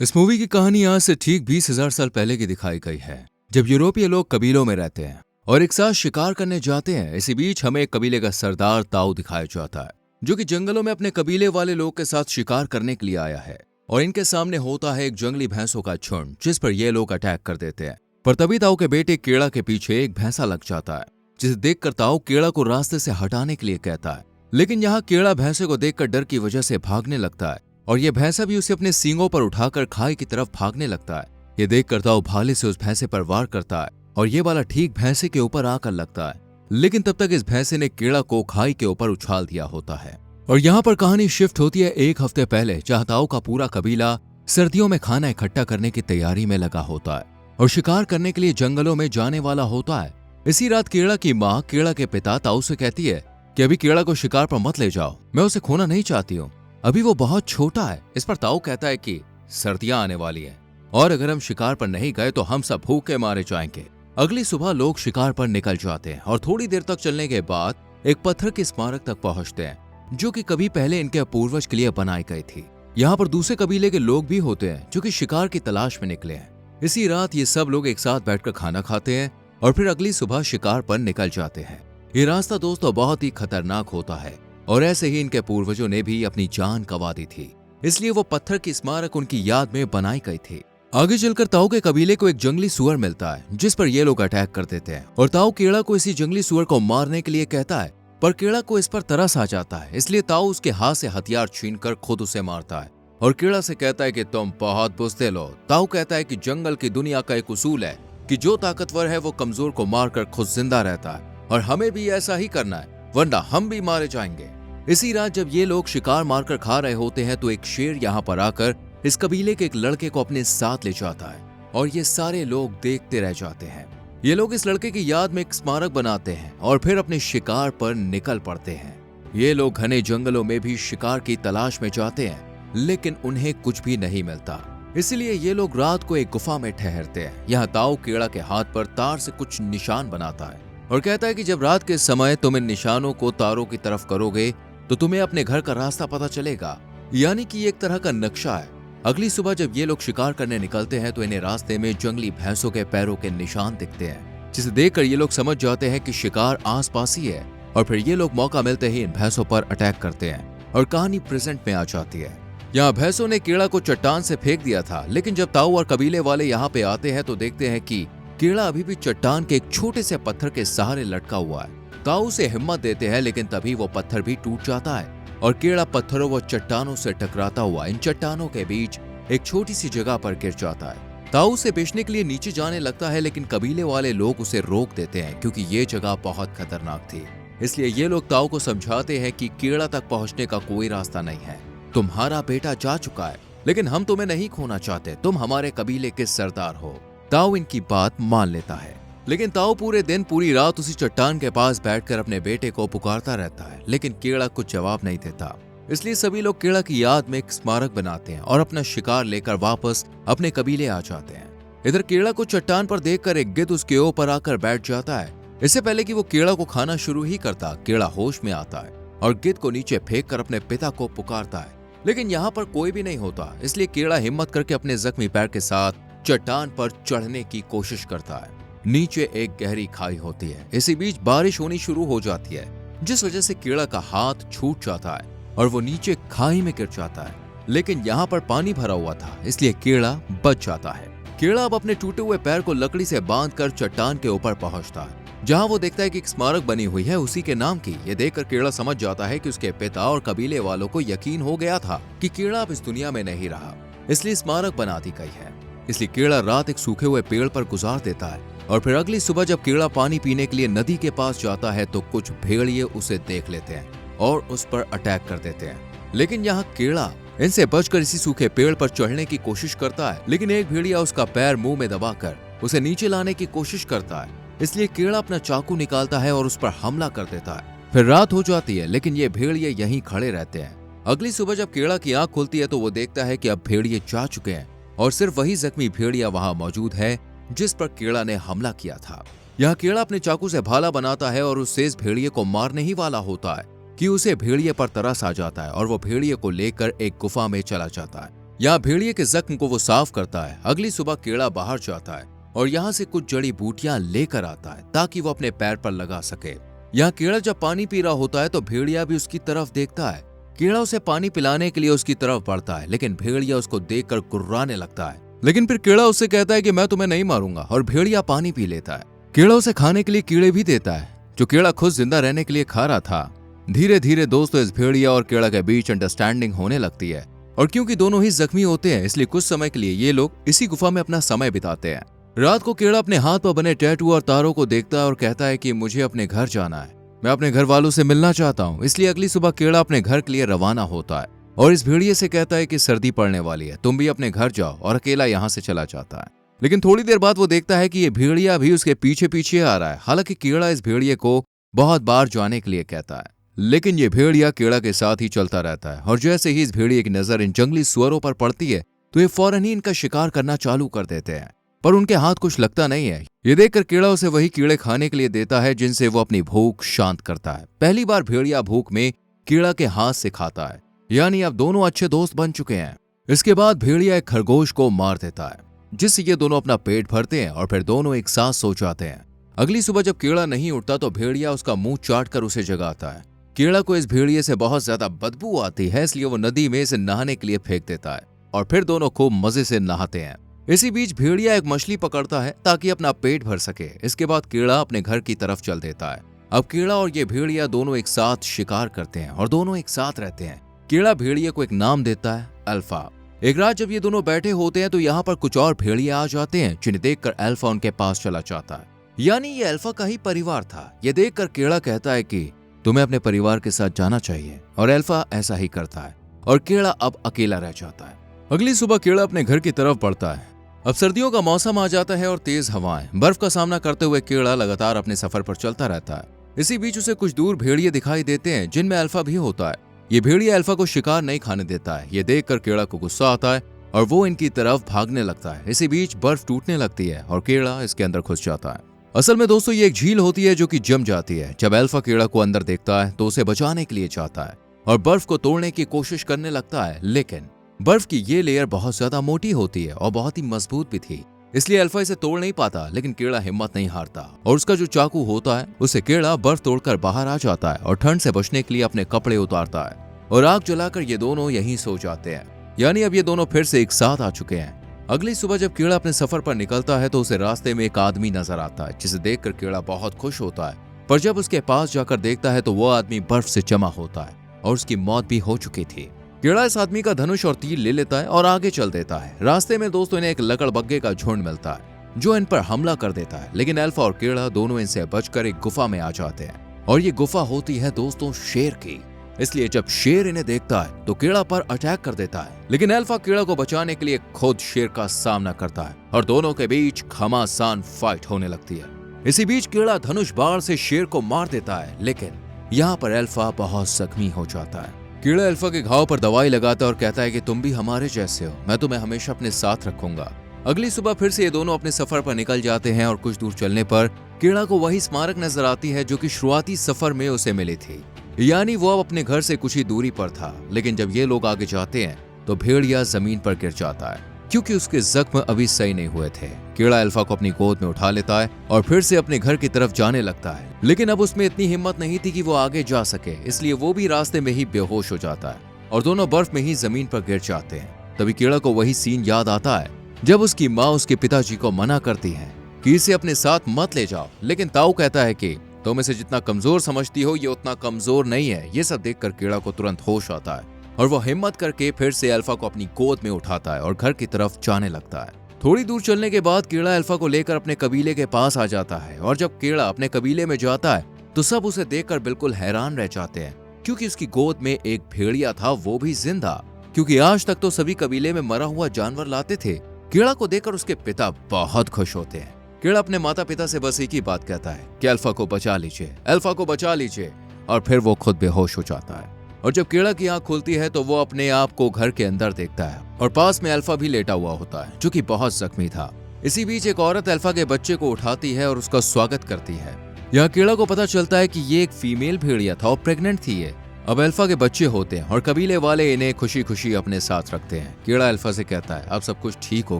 इस मूवी की कहानी आज से ठीक 20,000 साल पहले की दिखाई गई है, जब यूरोपीय लोग कबीलों में रहते हैं और एक साथ शिकार करने जाते हैं। इसी बीच हमें एक कबीले का सरदार ताऊ दिखाया जाता है, जो कि जंगलों में अपने कबीले वाले लोग के साथ शिकार करने के लिए आया है। और इनके सामने होता है एक जंगली भैंसों का झुंड, जिस पर ये लोग अटैक कर देते हैं। पर तभी ताऊ के बेटे केड़ा के पीछे एक भैंसा लग जाता है, जिसे देखकर ताऊ केड़ा को रास्ते से हटाने के लिए कहता है। लेकिन यहाँ केड़ा भैंसे को देखकर डर की वजह से भागने लगता है और ये भैंसा भी उसे अपने सींगों पर उठाकर खाई की तरफ भागने लगता है। ये देखकर ताऊ भाले से उस भैंसे पर वार करता है और ये वाला ठीक भैंसे के ऊपर आकर लगता है। लेकिन तब तक इस भैंसे ने केड़ा को खाई के ऊपर उछाल दिया होता है। और यहाँ पर कहानी शिफ्ट होती है एक हफ्ते पहले, जहाँ ताऊ का पूरा कबीला सर्दियों में खाना इकट्ठा करने की तैयारी में लगा होता है और शिकार करने के लिए जंगलों में जाने वाला होता है। इसी रात केड़ा की माँ केड़ा के पिता ताऊ से कहती है कि अभी केड़ा को शिकार पर मत ले जाओ, मैं उसे खोना नहीं चाहती हूँ, अभी वो बहुत छोटा है। इस पर ताऊ कहता है कि सर्दियां आने वाली हैं और अगर हम शिकार पर नहीं गए तो हम सब भूखे मारे जाएंगे। अगली सुबह लोग शिकार पर निकल जाते हैं और थोड़ी देर तक चलने के बाद एक पत्थर के स्मारक तक पहुंचते हैं, जो कि कभी पहले इनके पूर्वज के लिए बनाई गई थी। यहाँ पर दूसरे कबीले के लोग भी होते हैं जो कि शिकार की तलाश में निकले हैं। इसी रात ये सब लोग एक साथ बैठकर खाना खाते हैं और फिर अगली सुबह शिकार पर निकल जाते हैं। ये रास्ता दोस्तों बहुत ही खतरनाक होता है और ऐसे ही इनके पूर्वजों ने भी अपनी जान गंवा दी थी, इसलिए वो पत्थर की स्मारक उनकी याद में बनाई गई थी। आगे चलकर ताऊ के कबीले को एक जंगली सुअर मिलता है, जिस पर ये लोग अटैक कर देते हैं और ताऊ केड़ा को इसी जंगली सुअर को मारने के लिए कहता है। पर केड़ा को इस पर तरस आ जाता है, इसलिए ताऊ उसके हाथ से हथियार छीनकर खुद उसे मारता है और केड़ा से कहता है कि तुम बहुत बुज़दिल हो। ताऊ कहता है कि जंगल की दुनिया का एक उसूल है कि जो ताकतवर है वो कमजोर को मारकर खुद जिंदा रहता है और हमें भी ऐसा ही करना है, वरना हम भी मारे जाएंगे। इसी रात जब ये लोग शिकार मारकर खा रहे होते हैं तो एक शेर यहाँ पर आकर इस कबीले के एक लड़के को अपने साथ ले जाता है और ये सारे लोग देखते रह जाते हैं। ये लोग इस लड़के की याद में एक स्मारक बनाते हैं और फिर अपने शिकार पर निकल पड़ते हैं। ये लोग घने जंगलों में भी शिकार की तलाश में जाते हैं, लेकिन उन्हें कुछ भी नहीं मिलता। इसलिए ये लोग रात को एक गुफा में ठहरते हैं। यहाँ ताऊ केड़ा के हाथ पर तार से कुछ निशान बनाता है और कहता है कि जब रात के समय तुम इन निशानों को तारों की तरफ करोगे तो तुम्हें अपने घर का रास्ता पता चलेगा, यानी कि एक तरह का नक्शा है। अगली सुबह जब ये लोग शिकार करने निकलते हैं तो इन्हें रास्ते में जंगली भैंसों के पैरों के निशान दिखते हैं, जिसे देखकर ये लोग समझ जाते हैं कि शिकार आसपास ही है और फिर ये लोग मौका मिलते ही इन भैंसों पर अटैक करते हैं और कहानी प्रेजेंट में आ जाती है। यहाँ भैंसों ने केड़ा को चट्टान से फेंक दिया था, लेकिन जब ताऊ और कबीले वाले यहाँ पे आते हैं तो देखते हैं कि केड़ा अभी भी चट्टान के एक छोटे से पत्थर के सहारे लटका हुआ है। ताऊ से हिम्मत देते हैं, लेकिन तभी वो पत्थर भी टूट जाता है और केड़ा पत्थरों व चट्टानों से टकराता हुआ इन चट्टानों के बीच एक छोटी सी जगह पर गिर जाता है। ताऊ उसे बेचने के लिए नीचे जाने लगता है, लेकिन कबीले वाले लोग उसे रोक देते हैं क्योंकि ये जगह बहुत खतरनाक थी। इसलिए ये लोग ताऊ को समझाते हैं कि केड़ा तक पहुंचने का कोई रास्ता नहीं है। तुम्हारा बेटा जा चुका है, लेकिन हम तुम्हें नहीं खोना चाहते, तुम हमारे कबीले के सरदार हो। ताऊ इनकी बात मान लेता है, लेकिन ताऊ पूरे दिन पूरी रात उसी चट्टान के पास बैठकर अपने बेटे को पुकारता रहता है, लेकिन केड़ा कुछ जवाब नहीं देता। इसलिए सभी लोग केड़ा की याद में एक स्मारक बनाते हैं और अपना शिकार लेकर वापस अपने कबीले आ जाते हैं। इधर केड़ा को चट्टान पर देखकर एक गिद्ध उसके ऊपर आकर बैठ जाता है। इससे पहले कि वो केड़ा को खाना शुरू ही करता, केड़ा होश में आता है और गिद्ध को नीचे फेंक कर अपने पिता को पुकारता है, लेकिन यहाँ पर कोई भी नहीं होता। इसलिए केड़ा हिम्मत करके अपने जख्मी पैर के साथ चट्टान पर चढ़ने की कोशिश करता है। नीचे एक गहरी खाई होती है। इसी बीच बारिश होनी शुरू हो जाती है, जिस वजह से केड़ा का हाथ छूट जाता है और वो नीचे खाई में गिर जाता है। लेकिन यहाँ पर पानी भरा हुआ था, इसलिए केड़ा बच जाता है। केड़ा अब अपने टूटे हुए पैर को लकड़ी से बांधकर चट्टान के ऊपर पहुंचता है, जहाँ वो देखता है कि एक स्मारक बनी हुई है उसी के नाम की। ये देखकर केड़ा समझ जाता है कि उसके पिता और कबीले वालों को यकीन हो गया था कि केड़ा अब इस दुनिया में नहीं रहा, इसलिए स्मारक बना दी गई है। इसलिए केड़ा रात एक सूखे हुए पेड़ पर गुजार देता है और फिर अगली सुबह जब केड़ा पानी पीने के लिए नदी के पास जाता है तो कुछ भेड़िए उसे देख लेते हैं और उस पर अटैक कर देते हैं। लेकिन यहाँ केड़ा इनसे बचकर इसी सूखे पेड़ पर चढ़ने की कोशिश करता है, लेकिन एक भेड़िया उसका पैर मुंह में दबाकर उसे नीचे लाने की कोशिश करता है। इसलिए केड़ा अपना चाकू निकालता है और उस पर हमला कर देता है। फिर रात हो जाती है, लेकिन ये भेड़िए यहीं खड़े रहते हैं। अगली सुबह जब केड़ा की आंख खुलती है तो वो देखता है कि अब भेड़िए जा चुके हैं और सिर्फ वही जख्मी भेड़िया वहां मौजूद है जिस पर केड़ा ने हमला किया था। यहाँ केड़ा अपने चाकू से भाला बनाता है और उस शेष भेड़िए को मारने ही वाला होता है कि उसे भेड़िए पर तरस आ जाता है और वो भेड़िए को लेकर एक गुफा में चला जाता है। यहाँ भेड़िए के जख्म को वो साफ करता है। अगली सुबह कीड़ा बाहर जाता है और यहाँ से कुछ जड़ी बूटियां लेकर आता है ताकि वो अपने पैर पर लगा सके। यहाँ कीड़ा जब पानी पी रहा होता है तो भेड़िया भी उसकी तरफ देखता है। कीड़ा उसे पानी पिलाने के लिए उसकी तरफ बढ़ता है, लेकिन भेड़िया उसको देखकर गुर्राने लगता है। लेकिन फिर कीड़ा उससे कहता है कि मैं तुम्हें नहीं मारूंगा, और भेड़िया पानी पी लेता है। कीड़ा उसे खाने के लिए कीड़े भी देता है जो कीड़ा खुद जिंदा रहने के लिए खा रहा था। धीरे धीरे दोस्तों इस भेड़िया और कीड़ा के बीच अंडरस्टैंडिंग होने लगती है, और क्योंकि दोनों ही जख्मी होते हैं इसलिए कुछ समय के लिए ये लोग इसी गुफा में अपना समय बिताते हैं। रात को कीड़ा अपने हाथ पर बने टैटू और तारों को देखता है और कहता है कि मुझे अपने घर जाना है, मैं अपने घर वालों से मिलना चाहता हूँ। इसलिए अगली सुबह कीड़ा अपने घर के लिए रवाना होता है और इस भेड़िए से कहता है कि सर्दी पड़ने वाली है, तुम भी अपने घर जाओ, और अकेला यहाँ से चला जाता है। लेकिन थोड़ी देर बाद वो देखता है कि ये भेड़िया भी उसके पीछे पीछे आ रहा है। हालांकि कीड़ा इस भेड़िए को बहुत बार जाने के लिए कहता है, लेकिन ये भेड़िया कीड़ा के साथ ही चलता रहता है। और जैसे ही इस भेड़िए की नजर इन जंगली सुअरों पर पड़ती है तो ये फौरन ही इनका शिकार करना चालू कर देते हैं, पर उनके हाथ कुछ लगता नहीं है। ये देखकर कीड़ा उसे वही कीड़े खाने के लिए देता है जिनसे वो अपनी भूख शांत करता है। पहली बार भेड़िया भूख में कीड़ा के हाथ से खाता है, यानी अब दोनों अच्छे दोस्त बन चुके हैं। इसके बाद भेड़िया एक खरगोश को मार देता है, जिससे ये दोनों अपना पेट भरते हैं और फिर दोनों एक साथ सो जाते हैं। अगली सुबह जब कीड़ा नहीं उठता तो भेड़िया उसका मुंह चाट कर उसे जगाता है। कीड़ा को इस भेड़िए से बहुत ज्यादा बदबू आती है, इसलिए वो नदी में इसे नहाने के लिए फेंक देता है और फिर दोनों खूब मजे से नहाते हैं। इसी बीच भेड़िया एक मछली पकड़ता है ताकि अपना पेट भर सके। इसके बाद कीड़ा अपने घर की तरफ चल देता है। अब कीड़ा और ये भेड़िया दोनों एक साथ शिकार करते हैं और दोनों एक साथ रहते हैं। कीड़ा भेड़िए को एक नाम देता है, अल्फा। एक रात जब ये दोनों बैठे होते हैं तो यहाँ पर कुछ और भेड़िए आ जाते हैं, जिन्हें देखकर अल्फा उनके पास चला जाता है, यानी ये अल्फा का ही परिवार था। ये देखकर कीड़ा कहता है कि तुम्हें अपने परिवार के साथ जाना चाहिए, और अल्फा ऐसा ही करता है और कीड़ा अब अकेला रह जाता है। अगली सुबह कीड़ा अपने घर की तरफ बढ़ता है। अब सर्दियों का मौसम आ जाता है और तेज हवाएं, बर्फ का सामना करते हुए कीड़ा लगातार अपने सफर पर चलता रहता है। इसी बीच उसे कुछ दूर भेड़िए दिखाई देते हैं, जिनमें अल्फा भी होता है। ये भेड़िया अल्फा को शिकार नहीं खाने देता है। ये देखकर कीड़ा को गुस्सा आता है और वो इनकी तरफ भागने लगता है। इसी बीच बर्फ टूटने लगती है और कीड़ा इसके अंदर घुस जाता है। असल में दोस्तों ये एक झील होती है जो कि जम जाती है। जब अल्फा कीड़ा को अंदर देखता है तो उसे बचाने के लिए चाहता है और बर्फ को तोड़ने की कोशिश करने लगता है, लेकिन बर्फ की ये लेयर बहुत ज्यादा मोटी होती है और बहुत ही मजबूत भी थी, इसलिए अल्फा इसे तोड़ नहीं पाता। लेकिन कीड़ा हिम्मत नहीं हारता और उसका जो चाकू होता है उसे कीड़ा बर्फ तोड़कर बाहर आ जाता है और ठंड से बचने के लिए अपने कपड़े उतारता है और आग जलाकर ये दोनों यहीं सो जाते हैं। यानी अब ये दोनों फिर से एक साथ आ चुके हैं। अगली सुबह जब कीड़ा अपने सफर पर निकलता है तो उसे रास्ते में एक आदमी नजर आता है, जिसे देखकर कीड़ा बहुत खुश होता है। पर जब उसके पास जाकर देखता है तो वो आदमी बर्फ से जमा होता है और उसकी मौत भी हो चुकी थी। कीड़ा इस आदमी का धनुष और तीर ले लेता है और आगे चल देता है। रास्ते में दोस्तों इन्हें एक लकड़बग्घे का झुंड मिलता है जो इन पर हमला कर देता है, लेकिन अल्फा और कीड़ा दोनों इनसे बचकर एक गुफा में आ जाते हैं और ये गुफा होती है दोस्तों शेर की। इसलिए जब शेर इन्हें देखता है तो कीड़ा पर अटैक कर देता है, लेकिन अल्फा कीड़ा को बचाने के लिए खुद शेर का सामना करता है और दोनों के बीच घमासान फाइट होने लगती है। इसी बीच कीड़ा धनुष बाण से शेर को मार देता है, लेकिन यहाँ पर अल्फा बहुत जख्मी हो जाता है। कीड़ा अल्फा के घाव पर दवाई लगाता है और कहता है कि तुम भी हमारे जैसे हो, मैं तुम्हें हमेशा अपने साथ रखूंगा। अगली सुबह फिर से ये दोनों अपने सफर पर निकल जाते हैं और कुछ दूर चलने पर कीड़ा को वही स्मारक नजर आती है जो कि शुरुआती सफर में उसे मिली थी, यानी वो अब अपने घर से कुछ ही दूरी पर था। लेकिन जब ये लोग आगे जाते हैं तो भेड़िया जमीन पर गिर जाता है क्योंकि उसके जख्म अभी सही नहीं हुए थे। कीड़ा अल्फा को अपनी गोद में उठा लेता है और फिर से अपने घर की तरफ जाने लगता है, लेकिन अब उसमें इतनी हिम्मत नहीं थी कि वो आगे जा सके, इसलिए वो भी रास्ते में ही बेहोश हो जाता है और दोनों बर्फ में ही जमीन पर गिर जाते हैं। तभी कीड़ा को वही सीन याद आता है जब उसकी माँ उसके पिताजी को मना करती है कि इसे अपने साथ मत ले जाओ, लेकिन ताऊ कहता है कि तुम इसे जितना कमजोर समझती हो ये उतना कमजोर नहीं है। ये सब देखकर कीड़ा को तुरंत होश आता है और वो हिम्मत करके फिर से अल्फा को अपनी गोद में उठाता है और घर की तरफ जाने लगता है। थोड़ी दूर चलने के बाद कीड़ा अल्फा को लेकर अपने कबीले के पास आ जाता है और जब कीड़ा अपने कबीले में जाता है तो सब उसे देखकर बिल्कुल हैरान रह जाते हैं, क्योंकि उसकी गोद में एक भेड़िया था, वो भी जिंदा। क्योंकि आज तक तो सभी कबीले में मरा हुआ जानवर लाते थे। कीड़ा को देखकर उसके पिता बहुत खुश होते हैं। कीड़ा अपने माता पिता से बस एक ही बात कहता है कि अल्फा को बचा लीजिए, अल्फा को बचा लीजिए, और फिर वो खुद बेहोश हो जाता है। और जब कीड़ा की आंख खुलती है तो वो अपने आप को घर के अंदर देखता है और पास में अल्फा भी लेटा हुआ होता है जो कि बहुत जख्मी था। इसी बीच एक औरत अल्फा के बच्चे को उठाती है और उसका स्वागत करती है। यहाँ कीड़ा को पता चलता है कि ये एक फीमेल भेड़िया था और प्रेग्नेंट थी ये, अब अल्फा के बच्चे होते हैं और कबीले वाले इन्हें खुशी खुशी अपने साथ रखते हैं। कीड़ा अल्फा से कहता है अब सब कुछ ठीक हो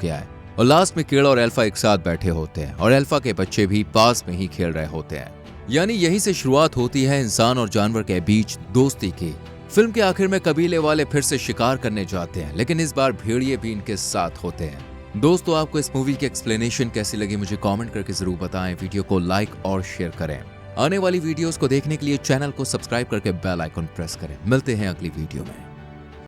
गया है, और लास्ट में कीड़ा और अल्फा एक साथ बैठे होते हैं और अल्फा के बच्चे भी पास में ही खेल रहे होते हैं। यानी यहीं से शुरुआत होती है इंसान और जानवर के बीच दोस्ती की। फिल्म के आखिर में कबीले वाले फिर से शिकार करने जाते हैं, लेकिन इस बार भेड़िए भी इनके साथ होते हैं। दोस्तों, आपको इस मूवी की एक्सप्लेनेशन कैसी लगी मुझे कमेंट करके जरूर बताएं। वीडियो को लाइक और शेयर करें। आने वाली वीडियोस को देखने के लिए चैनल को सब्सक्राइब करके बेल आइकन प्रेस करें। मिलते हैं अगली वीडियो में।